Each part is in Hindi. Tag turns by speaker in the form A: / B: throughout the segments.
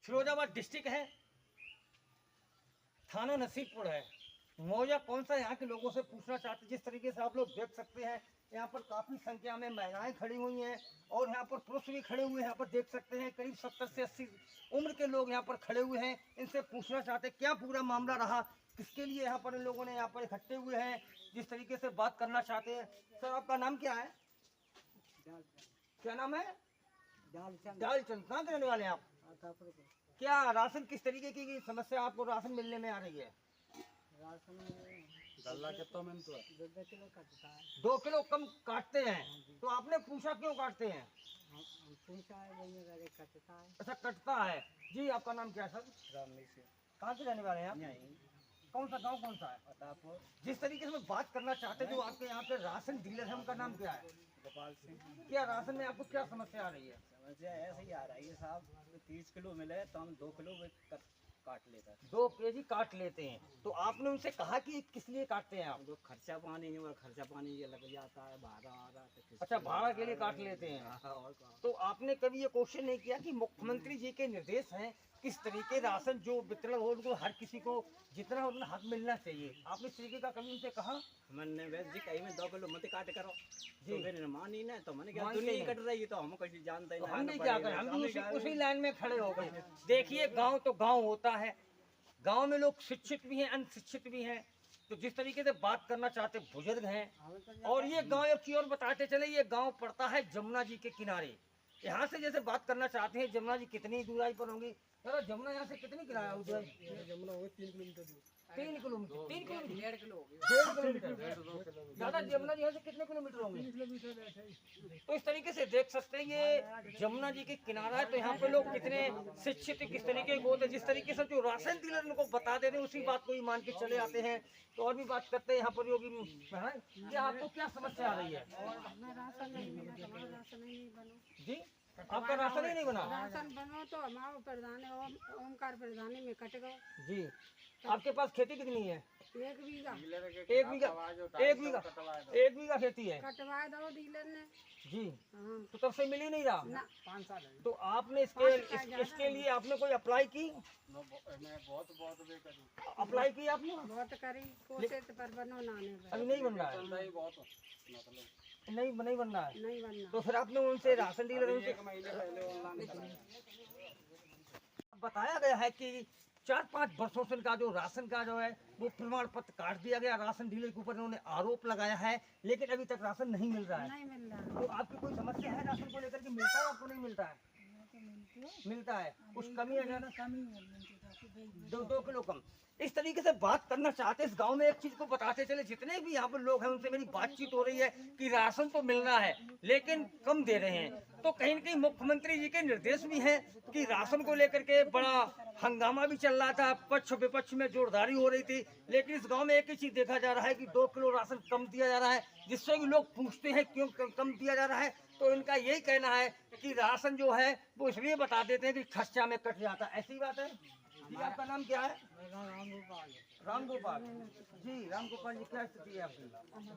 A: फिरोजाबाद डिस्ट्रिक्ट है, थाना नसीबपुर है। मौजा कौन सा यहाँ के लोगों से पूछना चाहते हैं। जिस तरीके से आप लोग देख सकते हैं यहाँ पर काफ़ी संख्या में महिलाएं खड़ी हुई हैं और यहाँ पर पुरुष भी खड़े हुए हैं। यहाँ पर देख सकते हैं करीब 70 से 80 उम्र के लोग यहाँ पर खड़े हुए हैं। इनसे पूछना चाहते हैं क्या पूरा मामला रहा, किसके लिए यहाँ पर इन लोगों ने यहाँ पर इकट्ठे हुए हैं, जिस तरीके से बात करना चाहते हैं। सर आपका नाम क्या है? क्या नाम है? डालचंद। कहाँ के रहने वाले हैं आप? क्या राशन किस तरीके की समस्या आपको राशन मिलने में आ रही है?
B: गल्ला कितना में तो
A: 2 किलो कम काटते हैं, तो आपने पूछा क्यों काटते हैं? अच्छा कटता है। जी आपका नाम क्या है सर? कहाँ से रहने वाले हैं आप? कौन सा गांव कौन सा है? जिस तरीके से मैं बात करना चाहते हैं जो आपके यहाँ पे राशन डीलर है उनका नाम क्या है?
B: गोपाल सिंह।
A: क्या राशन में आपको क्या समस्या आ रही है?
B: समस्या ऐसे ही आ रही है साहब, 30 किलो मिले तो हम 2 किलो काट लेते हैं।
A: 2 केजी काट लेते हैं, तो आपने उनसे कहा कि किस लिए काटते हैं आप?
B: जो खर्चा पानी ये लग जाता है, भाड़ा वाड़ा तो
A: अच्छा भाड़ा के लिए काट लेते हैं।
B: और क्या।
A: तो आपने कभी ये क्वेश्चन नहीं किया कि मुख्यमंत्री जी के निर्देश हैं किस तरीके राशन जो वितरण हो उनको हर किसी को जितना उतना हक मिलना चाहिए, आपने इस तरीके का कभी उनसे कहा?
B: मैंने वैसे जी कहीं में 2 किलो मत काट करो
A: जी।
B: तो फिर मानी ना, तो मैंने क्या
A: मानते
B: दुनिया
A: नहीं।
B: कट रही है तो हम कैसे जानते हैं।
A: तो हम भी क्या करें, हम भी उसी लाइन में खड़े हो गए। देखिए गांव तो गांव होता है, गांव में लोग शिक्षित भी हैं अनशिक्षित भी हैं। तो जिस तरीके से बात करना चाहते बुजुर्ग हैं। और ये गांव एक चीज और बताते चले, ये गांव पड़ता है जमुना जी के किनारे। यहाँ से जैसे बात करना चाहते हैं जमुना जी कितनी दूराई पर होंगी? जरा जमुना यहाँ से कितनी किराया होगी?
B: जमुना होगा 3 किलोमीटर दूर।
A: 3 किलोमीटर। 3 kilometre
B: 1.5 kilo
A: 1.5 kilometre. दादा जमुना जी यहाँ से कितने किलोमीटर होंगे? तो इस तरीके से देख सकते हैं ये जमुना जी के किनारा है। तो यहाँ पे लोग कितने शिक्षित किस तरीके के होते हैं, जिस तरीके से जो राशन डीलर उनको बता दे रहे हैं उसी बात को ही मान के चले आते हैं। तो और भी बात करते हैं यहाँ पर योगी बहन, ये आपको क्या समस्या आ रही है? जी आपका राशन ही नहीं बना?
C: राशन बनो तो हमारा प्रधान ओमकार प्रधानी में कट गए।
A: जी आपके पास खेती कितनी है?
C: 1 बीघा
A: 1 बीघा 1 बीघा खेती है।
C: कटवा दो डीलर ने।
A: जी
C: हाँ
A: तो तब से मिल ही नहीं रहा।
C: ना
B: 5 साल है।
A: तो आपने इसके लिए आपने कोई अप्लाई की?
B: मैं बहुत
A: अप्लाई की आपने?
C: बहुत करी कोशिश पर बनो नाने
A: अभी नहीं बन रहा है। नहीं बन रहा है।
C: नहीं बनना।
A: तो फिर आपने उनसे राशन डीलर उनसे
B: 1 महीने पहले ऑनलाइन
A: बताया गया है कि 4-5 वर्षों से इनका जो राशन का जो है वो प्रमाण पत्र काट दिया गया। राशन डीलर के ऊपर इन्होंने आरोप लगाया है, लेकिन अभी तक राशन नहीं मिल रहा है।
C: नहीं मिल रहा।
A: तो आपकी कोई समस्या है राशन को लेकर के? मिलता है आपको? नहीं मिलता है? मिलता है कुछ कमी है ज्यादा? 2 किलो कम। इस तरीके से बात करना चाहते हैं। इस गांव में एक चीज को बताते चले, जितने भी यहाँ पर लोग हैं उनसे मेरी बातचीत हो रही है कि राशन तो मिल रहा है लेकिन कम दे रहे हैं। तो कहीं न कहीं मुख्यमंत्री जी के निर्देश भी हैं कि राशन को लेकर के बड़ा हंगामा भी चल रहा था, पक्ष विपक्ष में जोरदारी हो रही थी। लेकिन इस गांव में एक ही चीज देखा जा रहा है कि 2 किलो राशन कम दिया जा रहा है, जिससे भी लोग पूछते हैं क्यों कम दिया जा रहा है। तो इनका यही कहना है कि राशन जो है वो इसलिए बता देते हैं कि खर्चा में कट जाता है। ऐसी बात है जी। आपका नाम क्या है? राम गोपाल जी। राम गोपाल जी क्या स्थिति है आपकी?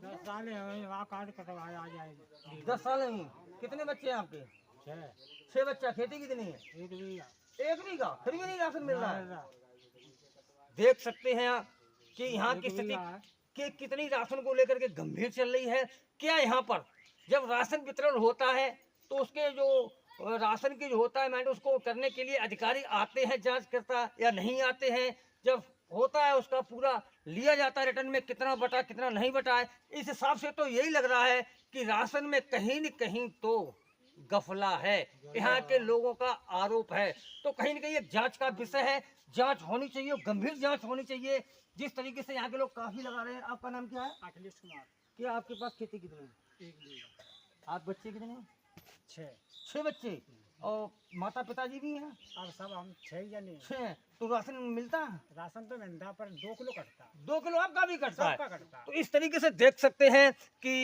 B: 10 साल है वहाँ कार्ड कटवाया आ जाएगी।
A: 10 साल नहीं। कितने बच्चे हैं आपके? 6 बच्चा। खेती कितनी है?
B: 1 बीघा
A: 1 बीघा। फिर भी नहीं राशन मिल रहा है। देख सकते हैं कि यहाँ की स्थिति कि कितनी राशन को लेकर के गंभीर चल रही है। क्या यहाँ पर जब राशन वितरण होता है तो उसके जो राशन की जो होता है मैंने उसको करने के लिए अधिकारी आते हैं जांच करता या नहीं आते हैं? जब होता है उसका पूरा लिया जाता है रिटर्न में कितना बटा कितना नहीं बटा है। इस हिसाब से तो यही लग रहा है कि राशन में कहीं न कहीं तो गफला है, यहाँ के लोगों का आरोप है। तो कहीं न कहीं एक जांच का विषय है, जांच होनी चाहिए, गंभीर जांच होनी चाहिए। जिस तरीके से यहाँ के लोग काफी लगा रहे हैं। आपका नाम क्या है?
B: अखिलेश कुमार।
A: क्या आपके पास खेती कितनी है?
B: 1 बीघा।
A: आप बच्चे कितने हैं?
B: 6
A: बच्चे। और माता पिताजी भी हैं?
B: अब सब हम 6 जने।
A: 6। तो राशन मिलता है?
B: राशन तो मिलता पर 2 किलो कटता।
A: 2 किलो आपका भी कटता है?
B: सबका कटता।
A: तो इस तरीके से देख सकते हैं कि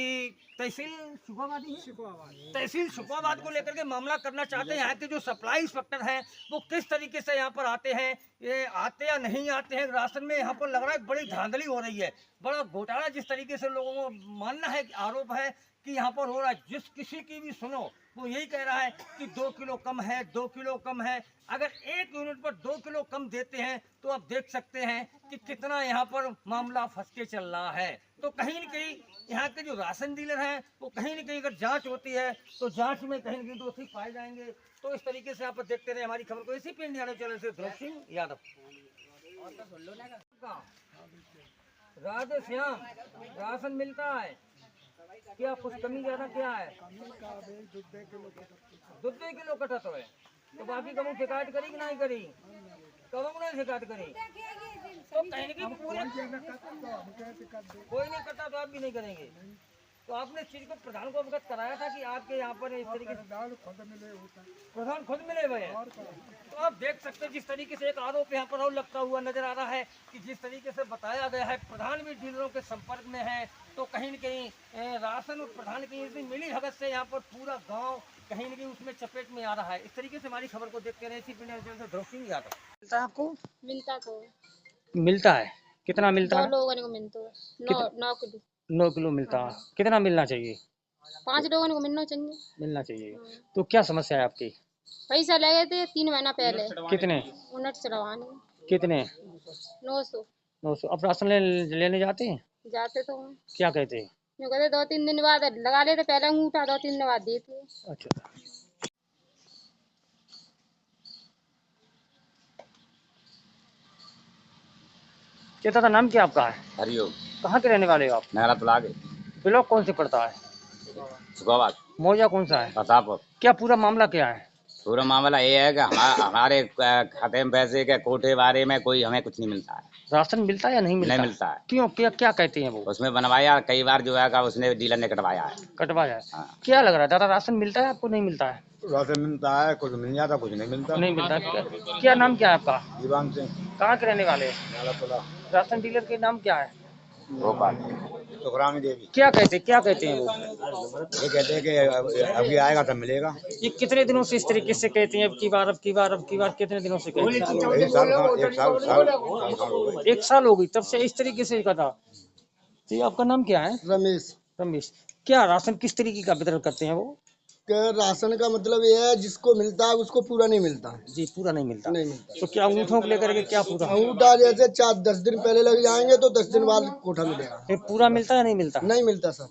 A: तहसील शुभाबादी है,
B: शिकवाबाद
A: तहसील शुभाबाद को लेकर के मामला करना चाहते हैं। यहाँ के जो सप्लाई इंस्पेक्टर हैं वो किस तरीके से यहाँ पर आते हैं, ये आते या नहीं आते हैं राशन में। यहाँ पर लग रहा है बड़ी धांधली हो रही है, बड़ा घोटाला। जिस तरीके से लोगों को मानना है, आरोप है कि यहाँ पर हो रहा है। जिस किसी की भी सुनो वो यही कह रहा है कि 2 किलो कम है, 2 किलो कम है। अगर 1 यूनिट पर 2 किलो कम देते हैं तो आप देख सकते हैं कि कितना यहाँ पर मामला फंस के चल रहा है। तो कहीं न कहीं यहाँ के जो राशन डीलर हैं वो कहीं न कहीं अगर जांच होती है तो जांच में कहीं न कहीं दोषी पाए जाएंगे। तो इस तरीके से आप देखते रहे हमारी खबर को। इसी पे इंडिया चैनल से ध्रुव सिंह यादव। राधे श्याम, राशन मिलता है क्या? कुछ कमी ज्यादा क्या है? दुद्ध किलो कटा तो है। तो बाकी कभी शिकायत करी कि नहीं करी? कब ने शिकायत करी? तो कहीं की पूरे कोई नहीं करता तो आप भी नहीं करेंगे। तो आपने इस चीज को प्रधान को अवगत कराया था कि आपके यहाँ पर इस तरीके से प्रधान खुद मिले हुए हैं। तो आप देख सकते हैं जिस तरीके से एक आरोप यहाँ पर और लगता हुआ नजर आ रहा है कि जिस तरीके से बताया गया है प्रधान भी डीलरों के संपर्क में है। तो कहीं न कहीं राशन और प्रधान की इतनी मिली भगत से यहाँ पर पूरा गांव कहीं न कहीं उसमें चपेट में आ रहा है। इस तरीके से हमारी खबर को देखते रहे। ध्रुव सिंह यादव। मिलता है आपको? मिलता है। कितना मिलता है?
C: 2 लोगों को मिलता है 9 किलो।
A: 9 किलो मिलता है। कितना मिलना चाहिए?
C: 5 लोगों को मिलना चाहिए।
A: मिलना चाहिए। तो क्या समस्या है आपकी?
C: पैसा लगे थे 3 महीना पहले।
A: कितने?
C: यूनिट से रवानी।
A: कितने?
C: 900।
A: 900। अब राशन लेने जाते हैं?
C: जाते तो हैं।
A: क्या कहते हैं?
C: जो कहते 2-3 दिन बाद लगा लेते, पहले अंगूठा 2-3 दिन बाद देते।
A: अच्छा। क्या था नाम क्या आपका है?
B: हरिओम।
A: कहाँ के रहने वाले हो आप?
B: नहरा तलागे।
A: ब्लॉक कौन से पड़ता है?
B: सुखाबाद।
A: मौजा कौन सा है?
B: प्रतापपुर।
A: क्या पूरा मामला क्या है?
B: पूरा मामला ये है कि हमारे खाते में पैसे के कोटे बारे में कोई हमें कुछ नहीं मिलता है।
A: राशन मिलता है या नहीं मिलता?
B: नहीं मिलता है।
A: क्यों? क्या क्या कहते हैं वो?
B: उसमें बनवाया कई बार जो है उसने डीलर ने कटवाया है।
A: कटवाया है।
B: हाँ।
A: क्या लग रहा है दादा, राशन मिलता है आपको नहीं मिलता है?
D: राशन मिलता है, कुछ मिल जाता, कुछ नहीं मिलता।
A: नहीं मिलता। क्या नाम क्या है आपका?
D: दीवान सिंह।
A: कहाँ के रहने वाले?
D: नालातला।
A: राशन डीलर के नाम क्या है?
B: भोपाल।
D: सुखरानी देवी।
A: क्या कहते हैं वो?
D: ये कहते हैं कि अभी आएगा तब मिलेगा।
A: ये कितने दिनों से इस तरीके से कहते हैं? अब की बार कितने दिनों से कहते हैं? एक साल हो गई तब से इस तरीके से कहा। तो आपका नाम क्या है?
E: रमेश।
A: रमेश। क्या राशन किस तरीके का वितरण करते हैं वो?
E: राशन का मतलब ये है जिसको मिलता है उसको पूरा नहीं मिलता।
A: जी पूरा नहीं मिलता।
E: नहीं मिलता।
A: तो क्या अंगूठों को लेकर के क्या पूरा?
E: अंगूठा जैसे 4-10 दिन पहले लग जाएंगे तो 10 दिन बाद कोठा मिलेगा।
A: फिर पूरा मिलता है नहीं मिलता?
E: नहीं मिलता सर।